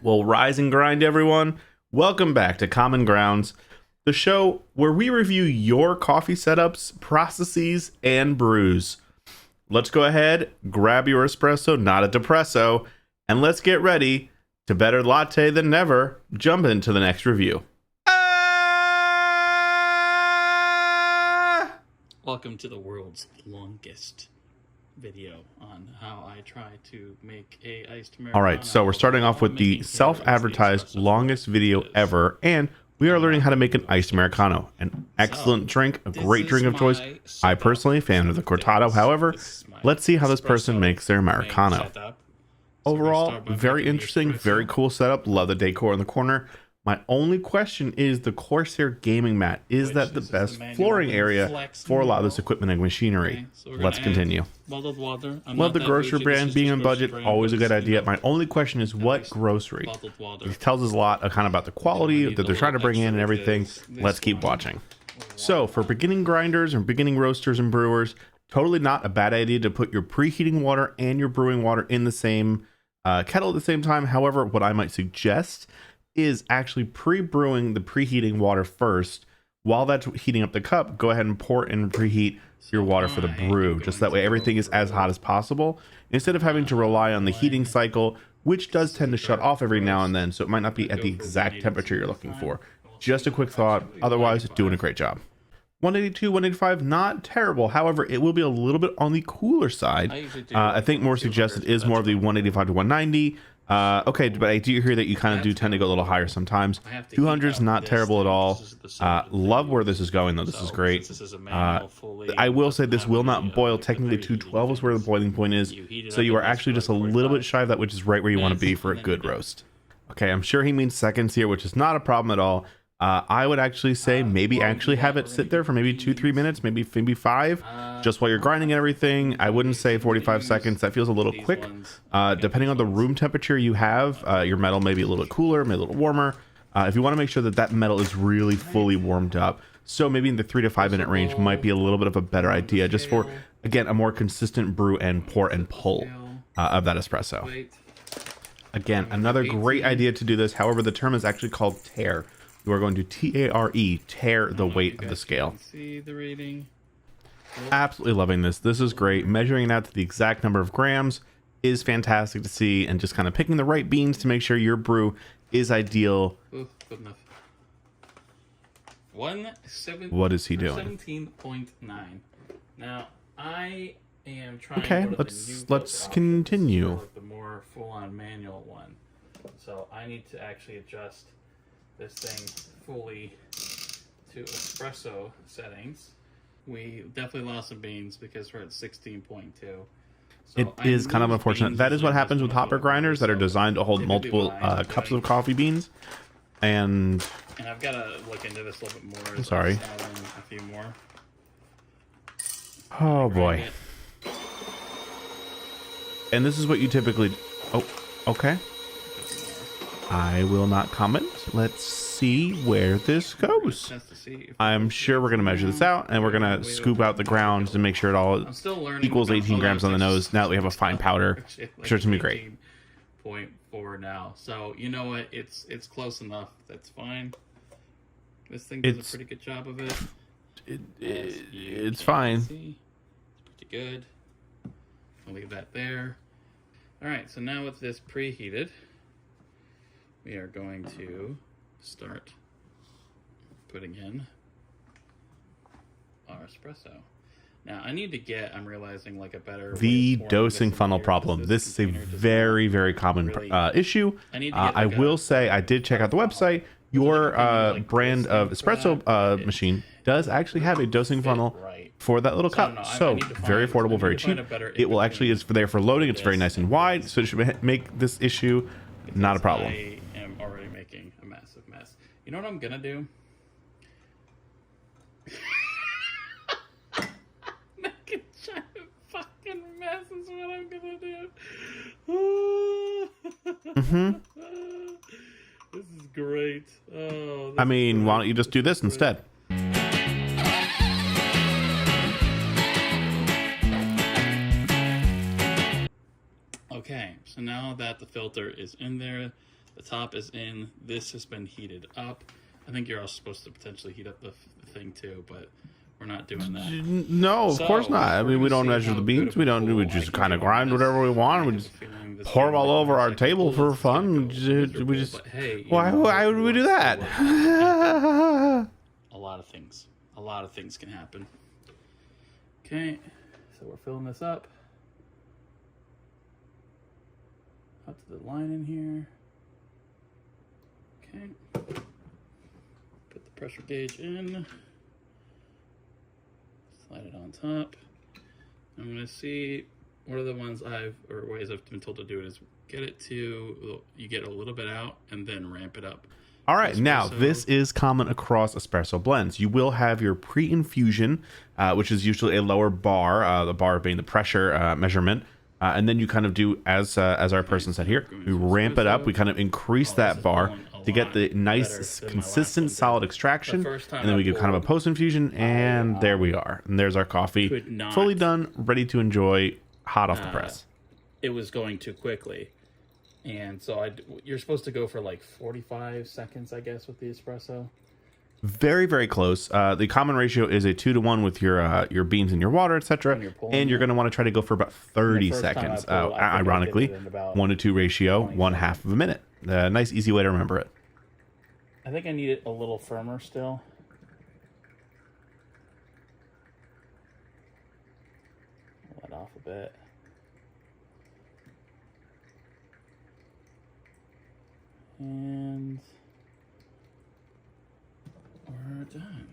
Well, rise and grind, everyone. Welcome back to Common Grounds, the show where we review your coffee setups, processes, and brews. Let's go ahead, grab your espresso, not a depresso, and let's get ready to better latte than never. Jump into the next review. Welcome to the world's longest video on how I try to make a iced Americano. All right, so we're starting off with the self-advertised longest video ever, and we are learning how to make an iced Americano. An excellent drink, a great drink of choice. I personally am a fan of the cortado. However, let's see how this person makes their Americano. Overall, very interesting, very cool setup. Love the decor in the corner. My only question is the Corsair gaming mat. Is that the best flooring area for a lot of this equipment and machinery? Let's continue. Bottled water. Love the grocery brand. Being on budget, always a good idea. My only question is what grocery? It tells us a lot kind of about the quality that they're trying to bring in and everything. Let's keep watching. So for beginning grinders and beginning roasters and brewers, totally not a bad idea to put your preheating water and your brewing water in the same kettle at the same time. However, what I might suggest is actually pre-brewing the preheating water first. While that's heating up the cup, go ahead and pour and preheat your water for the brew. Just that way everything is as hot as possible, instead of having to rely on the heating cycle, which does tend to shut off every now and then, so it might not be at the exact temperature you're looking for. Just a quick thought. Otherwise, doing a great job. 182, 185, not terrible. However, it will be a little bit on the cooler side. I think more suggested is more of the 185 to 190. Okay, but I do hear that you kind of do tend to go a little higher sometimes. 200's not terrible at all. Love where this is going, though. This is great. I will say this will not boil. Technically, 212 is where the boiling point is. So you are actually just a little bit shy of that, which is right where you want to be for a good roast. Okay, I'm sure he means seconds here, which is not a problem at all. I would actually say maybe actually have it sit there for maybe 2-3 minutes, maybe 5, just while you're grinding and everything. I wouldn't say 45 seconds. That feels a little quick. Depending on the room temperature you have, your metal may be a little cooler, maybe a little warmer. If you want to make sure that that metal is really fully warmed up, so maybe in the 3 to 5 minute range might be a little bit of a better idea, just for, again, a more consistent brew and pour and pull of that espresso. Again, another great idea to do this. However, the term is actually called tare. You are going to T-A-R-E, tear the weight of the scale. See the rating. Absolutely loving this. This is great. Measuring it out to the exact number of grams is fantastic to see, and just kind of picking the right beans to make sure your brew is ideal. Ooh, good enough. What is he doing? 17.9. Now, I am trying. Okay, to let's continue. Like the more full-on manual one. So I need to actually adjust this thing fully to espresso settings. We definitely lost some beans because we're at 16.2. So it is kind of unfortunate. That is what happens with hopper grinders that are designed to hold multiple cups of coffee beans. And I've got to look into this a little bit more. I'm sorry. A few more. Oh boy. And this is what you typically. Oh, okay. I will not comment. Let's see where this goes. I'm sure we're going to measure this out, and we're going to scoop out the grounds to make sure it all equals 18 grams on the nose. Now that we have a fine powder, I'm sure it's going to be great. 0.4 now. So, you know what? It's close enough. That's fine. This thing does a pretty good job of it. It's fine. It's pretty good. I'll leave that there. All right, so now with this preheated, we are going to start putting in our espresso. Now I need to get, I'm realizing, like a better the dosing funnel problem. This is a very, very common issue. I will say I did check out the website. Your brand of espresso machine does actually have a dosing funnel for that little cup. So very affordable, very cheap. It will actually is there for loading. It's very nice and wide, so it should make this issue not a problem. I am already making a massive mess. You know what I'm gonna do? Make a giant fucking mess is what I'm gonna do. This is great. Oh, I mean, why don't you just do this instead? Okay, so now that the filter is in there, The top is in. This has been heated up. I think you're also supposed to potentially heat up the thing too, but we're not doing that. No, of course not. I mean, we don't measure the beans. We don't do. We just kind of grind whatever we want. We just pour them all over our table for fun. We just. Why would we do that? A lot of things. A lot of things can happen. Okay, so we're filling this up. Up to the line in here. Okay. Put the pressure gauge in. Slide it on top. I'm going to see what are the ones ways I've been told to do it is get it to, you get a little bit out and then ramp it up. All right, now this is common across espresso blends. You will have your pre-infusion, which is usually a lower bar, the bar being the pressure measurement, and then you kind of do, as our person said here, we ramp it up. We kind of increase that bar to get the nice, consistent, solid extraction, and then we give kind of a post-infusion, and there we are. And there's our coffee, fully done, ready to enjoy, hot off the press. It was going too quickly. And so you're supposed to go for like 45 seconds, I guess, with the espresso. Very, very close. The common ratio is a 2-to-1 with your beans and your water, etc. And you're going to want to try to go for about 30 seconds. Ironically, 1-to-2 ratio, 1/2 of a minute. Nice, easy way to remember it. I think I need it a little firmer still. Let off a bit. And we're done.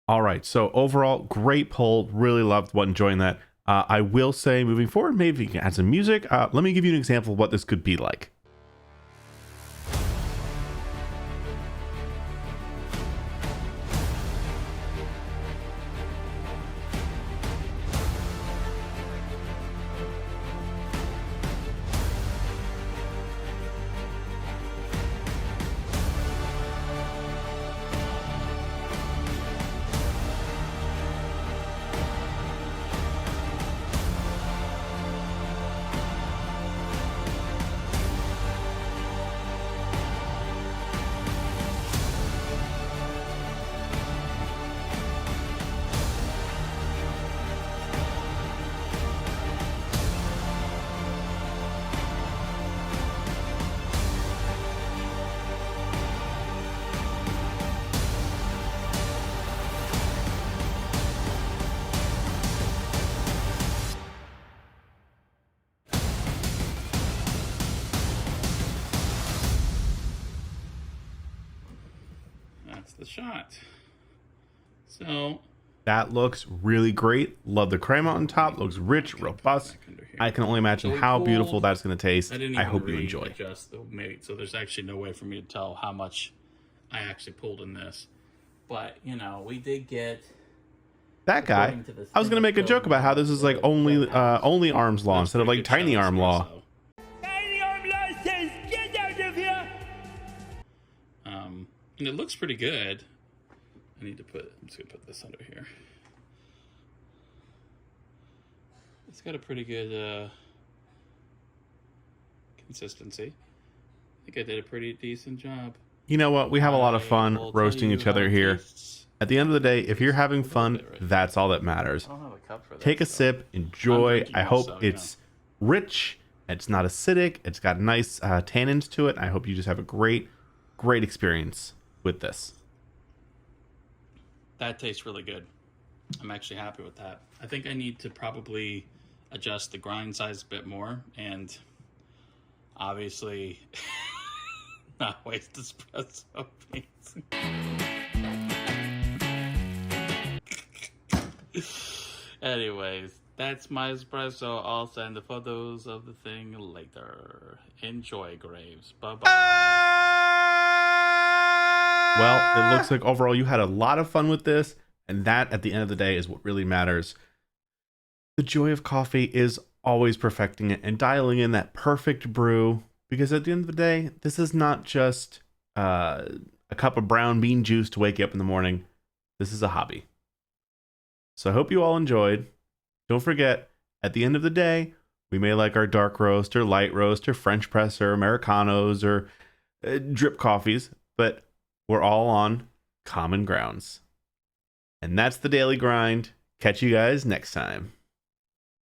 All right. So overall, great pull. Really loved enjoying that. I will say, moving forward, maybe you can add some music. Let me give you an example of what this could be like. The shot. So that looks really great. Love the crema on top. Looks rich, robust. I can only imagine how beautiful that's going to taste. I hope you enjoy. Adjust the weight, so there's actually no way for me to tell how much I actually pulled in this. But you know, we did get that guy. I was going to make a joke about how this is like only arm's law instead of like tiny arm law. And it looks pretty good. I'm just gonna put this under here. It's got a pretty good consistency. I think I did a pretty decent job. You know what? We have a lot of fun roasting each other here. At the end of the day, if you're having fun, that's all that matters. I don't have a cup for that. Take a sip, enjoy. I hope it's rich. It's not acidic. It's got nice tannins to it. I hope you just have a great experience with this. That tastes really good. I'm actually happy with that. I think I need to probably adjust the grind size a bit more and obviously not waste espresso beans. Anyways, that's my espresso. I'll send the photos of the thing later. Enjoy, Graves. Bye-bye. Well, it looks like overall you had a lot of fun with this, and that at the end of the day is what really matters. The joy of coffee is always perfecting it and dialing in that perfect brew, because at the end of the day, this is not just a cup of brown bean juice to wake you up in the morning. This is a hobby. So I hope you all enjoyed. Don't forget, at the end of the day, We may like our dark roast or light roast or French press or Americanos or drip coffees, but we're all on common grounds. And that's the Daily Grind. Catch you guys next time.